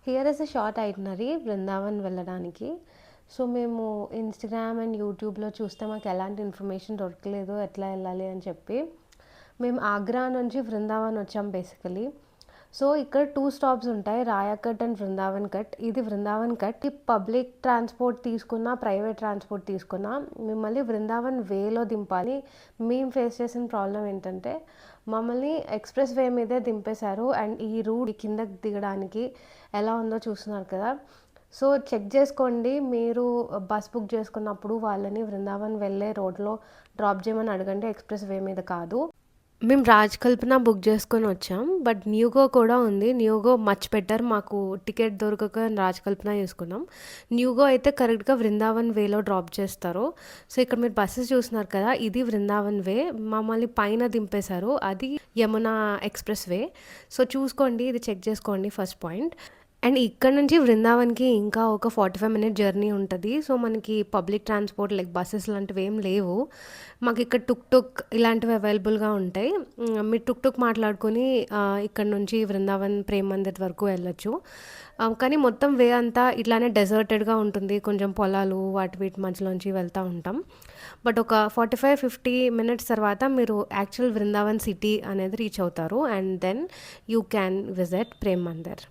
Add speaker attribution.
Speaker 1: Here is a short itinerary Brindavan వెళ్ళడానికి. So మేము Instagram and యూట్యూబ్‌లో చూస్తే మాకు ఎలాంటి ఇన్ఫర్మేషన్ దొరకలేదు ఎట్లా వెళ్ళాలి అని చెప్పి. మేము ఆగ్రా నుంచి బృందావన్ వచ్చాం బేసికలీ. సో ఇక్కడ 2 స్టాప్స్ ఉంటాయి. రాయా కట్ అండ్ బృందావన్ కట్. ఇది బృందావన్ కట్. ఈ పబ్లిక్ ట్రాన్స్‌పోర్ట్ తీసుకున్నా, ప్రైవేట్ ట్రాన్స్‌పోర్ట్ తీసుకున్నా మిమ్మల్ని బృందావన్ వేలో దింపాలి. మేము ఫేస్ చేసిన ప్రాబ్లమ్ ఏంటంటే మమ్మల్ని ఎక్స్‌ప్రెస్ వే మీదే దింపేశారు. అండ్ ఈ రూట్ కిందకి దిగడానికి ఎలా ఉందో చూస్తున్నారు కదా! సో చెక్ చేసుకోండి. మీరు బస్ బుక్ చేసుకున్నప్పుడు వాళ్ళని బృందావన్ వెళ్ళే రోడ్‌లో డ్రాప్ చేయమని అడగండి. ఎక్స్‌ప్రెస్ వే మీద కాదు. మేము రాజ్ కల్పన బుక్ చేసుకొని వచ్చాం. బట్ న్యూగో కూడా ఉంది. NueGo much better. మాకు టికెట్ దొరకక రాజ్ కల్పన చేసుకున్నాం. న్యూగో అయితే కరెక్ట్‌గా బృందావన్ వేలో డ్రాప్ చేస్తారు. సో ఇక్కడ మీరు బసెస్ చూస్తున్నారు కదా! ఇది బృందావన్ వే. మమ్మల్ని పైన దింపేశారు. అది యమునా ఎక్స్‌ప్రెస్ వే. సో చూసుకోండి. ఇది చెక్ చేసుకోండి ఫస్ట్ పాయింట్. అండ్ ఇక్కడ నుంచి బృందావన్‌కి ఇంకా ఒక 45 మినిట్ జర్నీ ఉంటది. సో మనకి పబ్లిక్ ట్రాన్స్‌పోర్ట్ లైక్ బసెస్ లాంటివి ఏం లేవు. మాకు ఇక్కడ టుక్ టుక్ ఇలాంటివి అవైలబుల్‌గా ఉంటాయి. మీరు టుక్ టుక్ మాట్లాడుకొని ఇక్కడ నుంచి బృందావన్ ప్రేమ్ మందిర్ వరకు వెళ్ళొచ్చు. కానీ మొత్తం వే అంతా ఇట్లానే డెజర్టెడ్‌గా ఉంటుంది. కొంచెం పొలాలు వాటి వీటి మధ్యలోంచి వెళ్తా ఉంటాం. బట్ ఒక 45, 50 మినిట్స్ తర్వాత మీరు యాక్చువల్ బృందావన్ సిటీ అనేది రీచ్ అవుతారు. And then you can visit Prem Mandir.